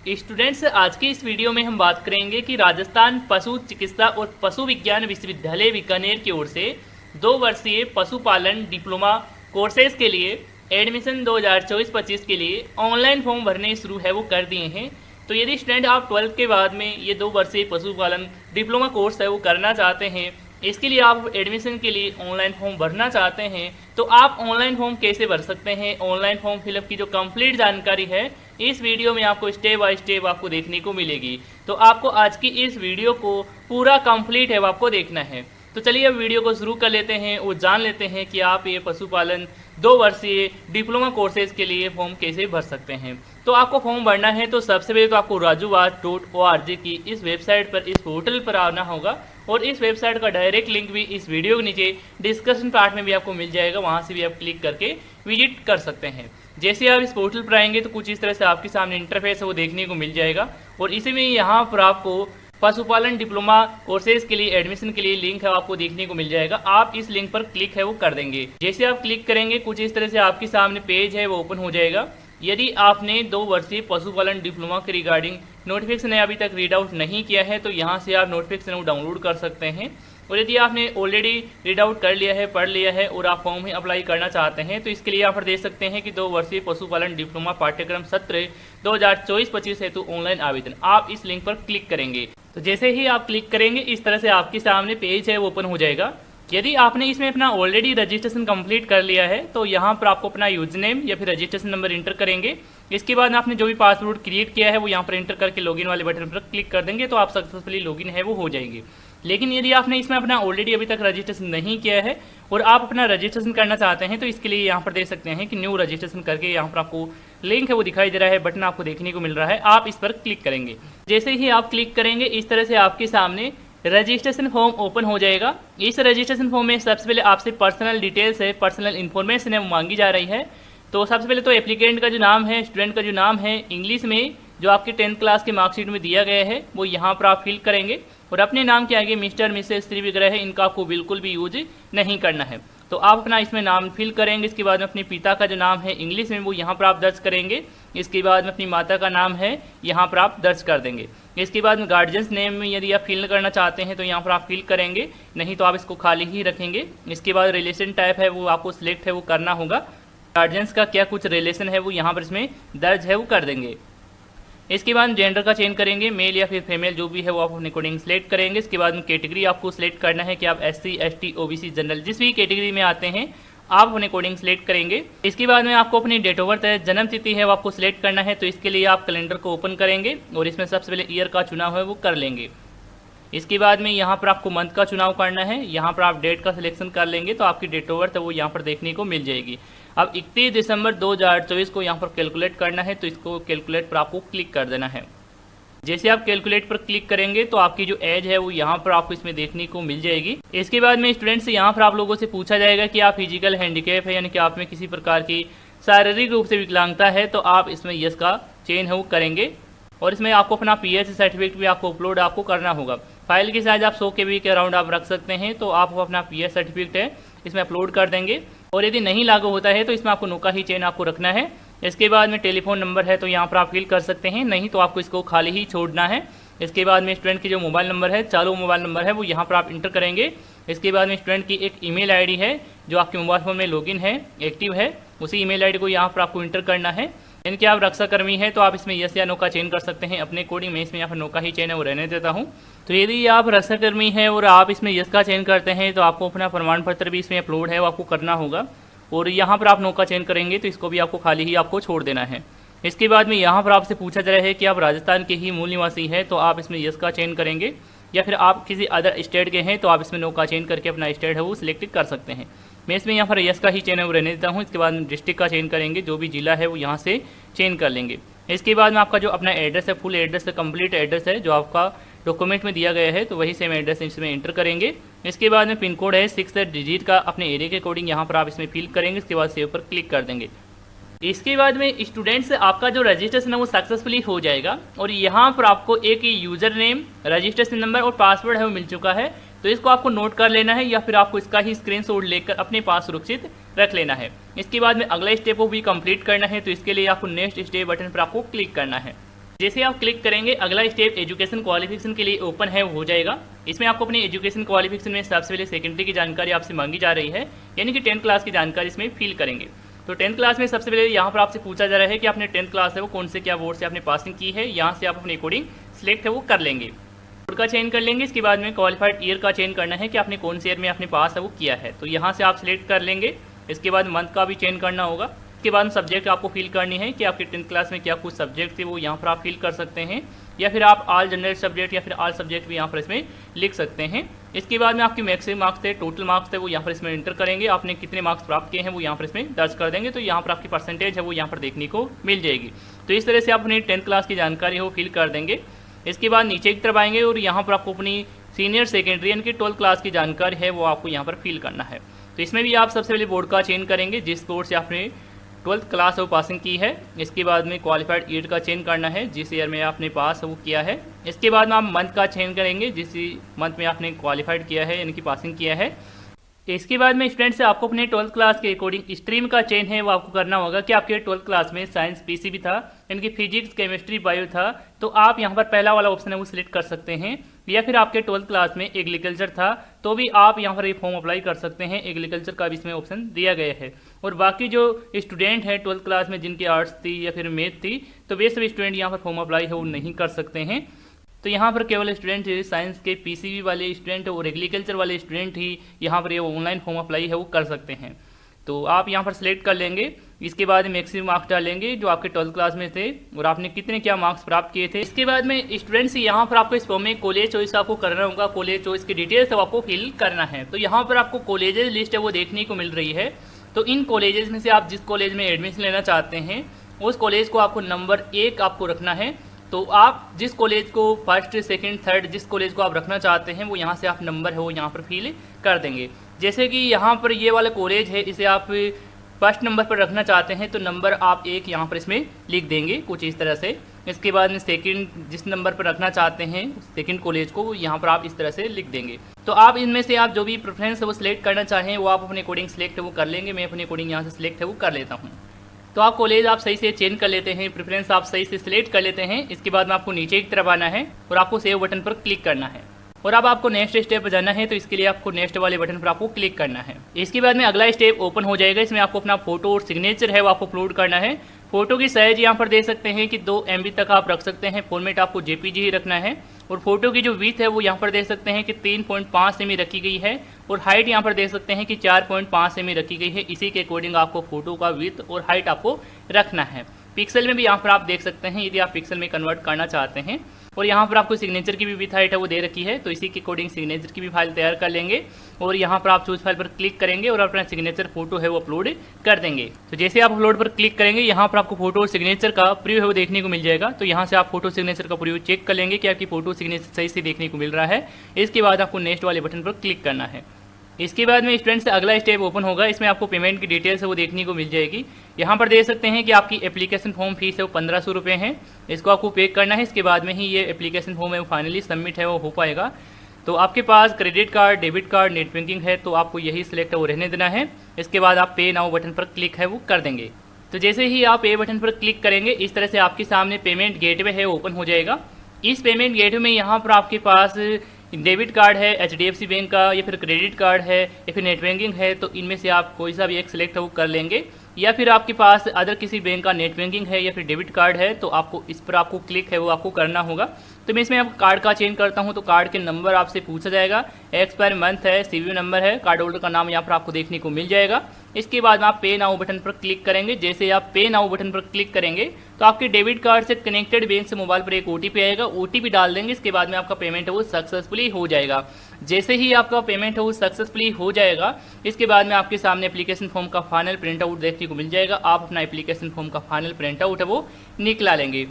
Students, आज की इस वीडियो में हम बात करेंगे कि राजस्थान पशु चिकित्सा और पशु विज्ञान विश्वविद्यालय बीकानेर की ओर से 2 वर्षीय पशुपालन डिप्लोमा कोर्सेज के लिए एडमिशन 2024-25 के लिए ऑनलाइन फॉर्म भरने शुरू है वो कर दिए हैं। तो यदि स्टूडेंट आप 12th के बाद में ये 2 वर्षीय पशुपालन डिप्लोमा कोर्स है वो करना चाहते हैं, इसके लिए आप एडमिशन के लिए ऑनलाइन फॉर्म भरना चाहते हैं, तो आप ऑनलाइन फॉर्म कैसे भर सकते हैं, ऑनलाइन फॉर्म फिलअप की जो कंप्लीट जानकारी है इस वीडियो में आपको स्टेप बाय स्टेप आपको देखने को मिलेगी। तो आपको आज की इस वीडियो को पूरा कंप्लीट है वो आपको देखना है। तो चलिए अब वीडियो को शुरू कर लेते हैं और जान लेते हैं कि आप ये पशुपालन 2 वर्षीय डिप्लोमा कोर्सेज के लिए फॉर्म कैसे भर सकते हैं। तो आपको फॉर्म भरना है तो सबसे पहले तो आपको rajuvaaz.org की इस वेबसाइट पर, इस पोर्टल पर आना होगा और इस वेबसाइट का डायरेक्ट लिंक भी इस वीडियो के नीचे डिस्कशन पार्ट में भी आपको मिल जाएगा, वहाँ से भी आप क्लिक करके विजिट कर सकते हैं। जैसे आप इस पोर्टल पर आएंगे तो कुछ इस तरह से आपके सामने इंटरफेस है वो देखने को मिल जाएगा और इसी में यहाँ पर आपको पशुपालन डिप्लोमा कोर्सेज के लिए एडमिशन के लिए लिंक है आपको देखने को मिल जाएगा। आप इस लिंक पर क्लिक है वो कर देंगे। जैसे आप क्लिक करेंगे कुछ इस तरह से आपके सामने पेज है वो ओपन हो जाएगा। यदि आपने 2 वर्षीय पशुपालन डिप्लोमा के रिगार्डिंग नोटिफिकेशन अभी तक रीड आउट नहीं किया है तो यहाँ से आप नोटिफिकेशन डाउनलोड कर सकते हैं। और यदि आपने ऑलरेडी रीड आउट कर लिया है, पढ़ लिया है और आप फॉर्म ही अप्लाई करना चाहते हैं तो इसके लिए यहाँ पर देख सकते हैं कि 2 वर्षीय पशुपालन डिप्लोमा पाठ्यक्रम सत्र 2024-25 हेतु ऑनलाइन आवेदन, आप इस लिंक पर क्लिक करेंगे। तो जैसे ही आप क्लिक करेंगे इस तरह से आपके सामने पेज है वो ओपन हो जाएगा। यदि आपने इसमें अपना ऑलरेडी रजिस्ट्रेशन कंप्लीट कर लिया है तो यहाँ पर आपको अपना यूजर नेम या फिर रजिस्ट्रेशन नंबर इंटर करेंगे। इसके बाद आपने जो भी पासवर्ड क्रिएट किया है वो यहाँ पर इंटर करके लॉगिन वाले बटन पर क्लिक कर देंगे तो आप सक्सेसफुली लॉगिन है वो हो जाएंगे। लेकिन यदि आपने इसमें अपना ऑलरेडी अभी तक रजिस्ट्रेशन नहीं किया है और आप अपना रजिस्ट्रेशन करना चाहते हैं तो इसके लिए यहाँ पर देख सकते हैं कि न्यू रजिस्ट्रेशन करके यहाँ पर आपको लिंक है वो दिखाई दे रहा है, बटन आपको देखने को मिल रहा है, आप इस पर क्लिक करेंगे। जैसे ही आप क्लिक करेंगे इस तरह से आपके सामने रजिस्ट्रेशन फॉर्म ओपन हो जाएगा। इस रजिस्ट्रेशन फॉर्म में सबसे पहले आपसे पर्सनल डिटेल्स है, पर्सनल इन्फॉर्मेशन है वो मांगी जा रही है। तो सबसे पहले तो एप्लीकेंट का जो नाम है, स्टूडेंट का जो नाम है, इंग्लिश में जो आपके 10th क्लास के मार्कशीट में दिया गया है वो यहाँ पर आप फिल करेंगे और अपने नाम के आगे मिस्टर, मिसेस, स्त्री वगैरह है इनका आपको बिल्कुल भी यूज नहीं करना है। तो आप अपना इसमें नाम फिल करेंगे। इसके बाद में अपने पिता का जो नाम है इंग्लिश में वो यहाँ पर आप दर्ज करेंगे। इसके बाद में अपनी माता का नाम है यहाँ पर आप दर्ज कर देंगे। इसके बाद में गार्जियंस नेम में यदि आप फिल करना चाहते हैं तो यहाँ पर आप फिल करेंगे, नहीं तो आप इसको खाली ही रखेंगे। इसके बाद रिलेशन टाइप है वो आपको सिलेक्ट है वो करना होगा। गार्जियंस का क्या कुछ रिलेशन है वो यहाँ पर इसमें दर्ज है वो कर देंगे। इसके बाद जेंडर का चेंज करेंगे, मेल या फिर फीमेल जो भी है वो आप अपने अकॉर्डिंग सेलेक्ट करेंगे। इसके बाद में कैटेगरी आपको सिलेक्ट करना है कि आप SC, ST, OBC, जनरल जिस भी कैटेगरी में आते हैं आप अपने अकॉर्डिंग सेलेक्ट करेंगे। इसके बाद में आपको अपनी डेट ऑफ बर्थ है, जन्म तिथि है वो आपको सिलेक्ट करना है। तो इसके लिए आप कैलेंडर को ओपन करेंगे और इसमें सबसे पहले ईयर का चुनाव है वो कर लेंगे। इसके बाद में यहाँ पर आपको मंथ का चुनाव करना है, यहाँ पर आप डेट का सिलेक्शन कर लेंगे तो आपकी डेट ऑफ बर्थ है वो यहाँ पर देखने को मिल जाएगी। अब 31 दिसंबर 2024 को यहाँ पर कैलकुलेट करना है तो इसको कैलकुलेट पर आपको क्लिक कर देना है। जैसे आप कैलकुलेट पर क्लिक करेंगे तो आपकी जो एज है वो यहाँ पर आपको इसमें देखने को मिल जाएगी। इसके बाद में स्टूडेंट्स यहाँ पर आप लोगों से पूछा जाएगा कि आप फिजिकल हैंडीकैप है यानी कि आप में किसी प्रकार की शारीरिक रूप से विकलांगता है तो आप इसमें यस का चेंज है वो करेंगे और इसमें आपको अपना PH सर्टिफिकेट भी आपको अपलोड आपको करना होगा। फाइल की साइज आप 100 KB के अराउंड आप रख सकते हैं तो आप अपना PH सर्टिफिकेट है इसमें अपलोड कर देंगे और यदि नहीं लागू होता है तो इसमें आपको नौका ही चेन आपको रखना है। इसके बाद में टेलीफोन नंबर है तो यहाँ पर आप फिल कर सकते हैं, नहीं तो आपको इसको खाली ही छोड़ना है। इसके बाद में स्टूडेंट की जो मोबाइल नंबर है, चालू मोबाइल नंबर है वो यहाँ पर आप इंटर करेंगे। इसके बाद में स्टूडेंट की एक ईमेल आईडी है जो आपके मोबाइल फ़ोन में लॉगिन है, एक्टिव है, उसी ईमेल आईडी को यहाँ पर आपको इंटर करना है। यानी कि आप रक्षाकर्मी है तो आप इसमें यस या नो का चयन कर सकते हैं अपने कोडिंग में। इसमें यहाँ पर नो का ही चयन है वो रहने देता हूँ। तो यदि आप रक्षाकर्मी है और आप इसमें यस का चयन करते हैं तो आपको अपना प्रमाण पत्र भी इसमें अपलोड है वो आपको करना होगा और यहाँ पर आप नो का चयन करेंगे तो इसको भी आपको खाली ही आपको छोड़ देना है। इसके बाद में यहाँ पर आपसे पूछा जा रहा है कि आप राजस्थान के ही मूल निवासी हैं तो आप इसमें यस का चयन करेंगे या फिर आप किसी अदर स्टेट के हैं तो आप इसमें नो का चयन करके अपना स्टेट है वो सिलेक्ट कर सकते हैं। मैं इसमें यहाँ पर यस का ही चयन है वो रहने देता हूँ। इसके बाद में डिस्ट्रिक्ट का चयन करेंगे, जो भी जिला है वो यहाँ से चयन कर लेंगे। इसके बाद में आपका जो अपना एड्रेस है, फुल एड्रेस है, कंप्लीट एड्रेस है जो आपका डॉक्यूमेंट में दिया गया है तो वही सेम एड्रेस इसमें एंटर करेंगे। इसके बाद में पिन कोड है 6 डिजिट का अपने एरिया के अकॉर्डिंग यहाँ पर आप इसमें फिल करेंगे। इसके बाद सेव पर क्लिक कर देंगे। इसके बाद में स्टूडेंट्स आपका जो रजिस्ट्रेशन है वो सक्सेसफुली हो जाएगा और यहाँ पर आपको एक यूज़र नेम, रजिस्ट्रेशन नंबर और पासवर्ड है वो मिल चुका है। तो इसको आपको नोट कर लेना है या फिर आपको इसका ही स्क्रीनशॉट लेकर अपने पास सुरक्षित रख लेना है। इसके बाद में अगला स्टेप को भी कंप्लीट करना है तो इसके लिए आपको नेक्स्ट स्टेप बटन पर आपको क्लिक करना है। जैसे आप क्लिक करेंगे अगला स्टेप एजुकेशन क्वालिफिकेशन के लिए ओपन है वो हो जाएगा। इसमें आपको अपनी एजुकेशन क्वालिफिकेशन में सबसे पहले सेकेंडरी की जानकारी आपसे मांगी जा रही है, यानी कि 10th क्लास की जानकारी इसमें फिल करेंगे। तो 10th क्लास में सबसे पहले यहाँ पर आपसे पूछा जा रहा है कि आपने 10th क्लास है वो कौन से क्या बोर्ड से आपने पासिंग की है। यहाँ से आप अपने अकॉर्डिंग सिलेक्ट है वो कर लेंगे, बोर्ड का चयन कर लेंगे। इसके बाद में क्वालिफाइड ईयर का चयन करना है कि आपने कौन से ईयर में आपने पास है वो किया है, तो यहाँ से आप सिलेक्ट कर लेंगे। इसके बाद मंथ का भी चयन करना होगा। इसके बाद सब्जेक्ट आपको फिल करनी है कि आपके 10th क्लास में क्या कुछ सब्जेक्ट थे वो यहाँ पर आप फिल कर सकते हैं, या फिर आप ऑल जनरल सब्जेक्ट या फिर ऑल सब्जेक्ट भी यहाँ पर इसमें लिख सकते हैं। इसके बाद में आपके मैक्सिमम मार्क्स थे, टोटल मार्क्स थे वो यहाँ पर इसमें एंटर करेंगे। आपने कितने मार्क्स प्राप्त किए हैं वो यहाँ पर इसमें दर्ज कर देंगे, तो यहाँ पर आपकी परसेंटेज है वो यहाँ पर देखने को मिल जाएगी। तो इस तरह से आप अपनी 10th क्लास की जानकारी है वो फिल कर देंगे। इसके बाद नीचे की तरफ आएंगे और यहाँ पर आपको अपनी सीनियर सेकेंडरी यानी कि 12th क्लास की जानकारी है वो आपको यहाँ पर फिल करना है। तो इसमें भी आप सबसे पहले बोर्ड का चयन करेंगे, जिस बोर्ड से आपने 12th क्लास वो पासिंग की है। इसके बाद में क्वालिफाइड ईयर का चयन करना है, जिस ईयर में आपने पास वो किया है। इसके बाद में आप मंथ का चयन करेंगे, जिस मंथ में आपने क्वालिफाइड किया है यानी कि पासिंग किया है। इसके बाद में स्टूडेंट से आपको अपने 12th क्लास के अकॉर्डिंग स्ट्रीम का चयन है वो आपको करना होगा कि आपके 12th क्लास में साइंस पीसीबी था, यानी कि फिजिक्स केमिस्ट्री बायो था, तो आप यहाँ पर पहला वाला ऑप्शन है वो सिलेक्ट कर सकते हैं। या फिर आपके 12th क्लास में एग्रीकल्चर था तो भी आप यहाँ पर ये फॉर्म अप्लाई कर सकते हैं, एग्रीकल्चर का भी इसमें ऑप्शन दिया गया है। और बाकी जो स्टूडेंट हैं 12th क्लास में जिनकी आर्ट्स थी या फिर मैथ थी, तो वे सभी स्टूडेंट यहाँ पर फॉर्म अप्लाई है वो नहीं कर सकते हैं। तो यहाँ पर केवल स्टूडेंट साइंस के पीसीबी वाले स्टूडेंट और एग्रीकल्चर वाले स्टूडेंट ही यहाँ पर ये ऑनलाइन फॉर्म अप्लाई है वो कर सकते हैं। तो आप यहाँ पर सिलेक्ट कर लेंगे। इसके बाद मैक्सिमम मार्क्स डालेंगे जो आपके 12th क्लास में थे और आपने कितने क्या मार्क्स प्राप्त किए थे। इसके बाद में स्टूडेंट्स यहाँ पर आपको इस फॉर्म में कॉलेज चॉइस आपको करना होगा, कॉलेज चॉइस की डिटेल्स आपको फिल करना है। तो यहाँ पर आपको कॉलेजेस लिस्ट है वो देखने को मिल रही है। तो इन कॉलेजेस में से आप जिस कॉलेज में एडमिशन लेना चाहते हैं उस कॉलेज को आपको नंबर 1 आपको रखना है। तो आप जिस कॉलेज को फर्स्ट सेकंड थर्ड जिस कॉलेज को आप रखना चाहते हैं वो यहाँ से आप नंबर है वो यहाँ पर फिल कर देंगे। जैसे कि यहाँ पर ये वाला कॉलेज है, इसे आप फर्स्ट नंबर पर रखना चाहते हैं तो नंबर आप 1 यहाँ पर इसमें लिख देंगे कुछ इस तरह से। इसके बाद में सेकंड जिस नंबर पर रखना चाहते हैं सेकंड कॉलेज को यहाँ पर आप इस तरह से लिख देंगे। तो आप इनमें से आप जो भी प्रेफरेंस है वो सिलेक्ट करना चाहें वो आप अपने अकॉर्डिंग सिलेक्ट है वो कर लेंगे। मैं अपने अकॉर्डिंग यहाँ से सिलेक्ट है वो कर लेता हूँ। तो आप कॉलेज आप सही से चेंज कर लेते हैं, प्रेफरेंस आप सही से सिलेक्ट कर लेते हैं। इसके बाद में आपको नीचे की तरफ आना है और आपको सेव बटन पर क्लिक करना है। और अब आपको नेक्स्ट स्टेप पर जाना है, तो इसके लिए आपको नेक्स्ट वाले बटन पर आपको क्लिक करना है। इसके बाद में अगला स्टेप ओपन हो जाएगा। इसमें आपको अपना फोटो और सिग्नेचर है वो आपको अपलोड करना है। फोटो की साइज यहाँ पर देख सकते हैं कि 2 MB तक आप रख सकते हैं, फॉर्मेट आपको JPG ही रखना है। और फोटो की जो विड्थ है वो यहाँ पर देख सकते हैं कि 3.5 सेमी रखी गई है और हाइट यहाँ पर देख सकते हैं कि 4.5 सेमी रखी गई है। इसी के अकॉर्डिंग आपको फोटो का विड्थ और हाइट आपको रखना है। पिक्सल में भी यहाँ पर आप देख सकते हैं यदि आप पिक्सल में कन्वर्ट करना चाहते हैं। और यहाँ पर आपको सिग्नेचर की भी विड्थ हाइट है वो दे रखी है, तो इसी के अकॉर्डिंग सिग्नेचर की भी फाइल तैयार कर लेंगे। और यहाँ पर आप चूज फाइल पर क्लिक करेंगे और अपना सिग्नेचर फोटो है वो अपलोड कर देंगे। तो जैसे आप अपलोड पर क्लिक करेंगे यहाँ पर आपको फोटो और सिग्नेचर का प्रीव्यू है वो देखने को मिल जाएगा। तो यहाँ से आप फोटो सिग्नेचर का प्रीव्यू चेक कर लेंगे कि आपकी फोटो सिग्नेचर सही से देखने को मिल रहा है। इसके बाद आपको नेक्स्ट वाले बटन पर क्लिक करना है। इसके बाद में स्टूडेंट से अगला स्टेप ओपन होगा। इसमें आपको पेमेंट की डिटेल्स है वो देखने को मिल जाएगी। यहाँ पर देख सकते हैं कि आपकी एप्लीकेशन फॉर्म फीस है वो 1500 रुपये है, इसको आपको पे करना है। इसके बाद में ही ये एप्लीकेशन फॉर्म है वो फाइनली सबमिट है वो हो पाएगा। तो आपके पास credit card, debit card, net banking है तो आपको यही सिलेक्ट है वो रहने देना है। इसके बाद आप पे नाउ बटन पर क्लिक है वो कर देंगे। तो जैसे ही आप पे बटन पर क्लिक करेंगे इस तरह से आपके सामने पेमेंट गेटवे है ओपन हो जाएगा। इस पेमेंट गेटवे में यहाँ पर आपके पास डेबिट कार्ड है HDFC बैंक का, या फिर क्रेडिट कार्ड है, या फिर नेट बैंकिंग है, तो इनमें से आप कोई सा भी एक सिलेक्ट है वो कर लेंगे। या फिर आपके पास अदर किसी बैंक का नेट बैंकिंग है या फिर डेबिट कार्ड है तो आपको इस पर आपको क्लिक है वो आपको करना होगा। तो मैं इसमें आप कार्ड का चेंज करता हूं तो कार्ड के नंबर आपसे पूछा जाएगा, एक्सपायर मंथ है, CVV नंबर है, कार्ड होल्डर का नाम यहाँ पर आपको देखने को मिल जाएगा। इसके बाद आप पे नाउ बटन पर क्लिक करेंगे। जैसे आप पे नाउ बटन पर क्लिक करेंगे तो आपके डेबिट कार्ड से कनेक्टेड बैंक से मोबाइल पर एक OTP आएगा, OTP डाल देंगे। इसके बाद में आपका पेमेंट है वो सक्सेसफुली हो जाएगा। जैसे ही आपका पेमेंट है वो सक्सेसफुली हो जाएगा इसके बाद में आपके सामने एप्लीकेशन फॉर्म का फाइनल प्रिंट आउट देखने को मिल जाएगा। आप अपना एप्लीकेशन फॉर्म का फाइनल प्रिंट आउट है वो निकला लेंगे।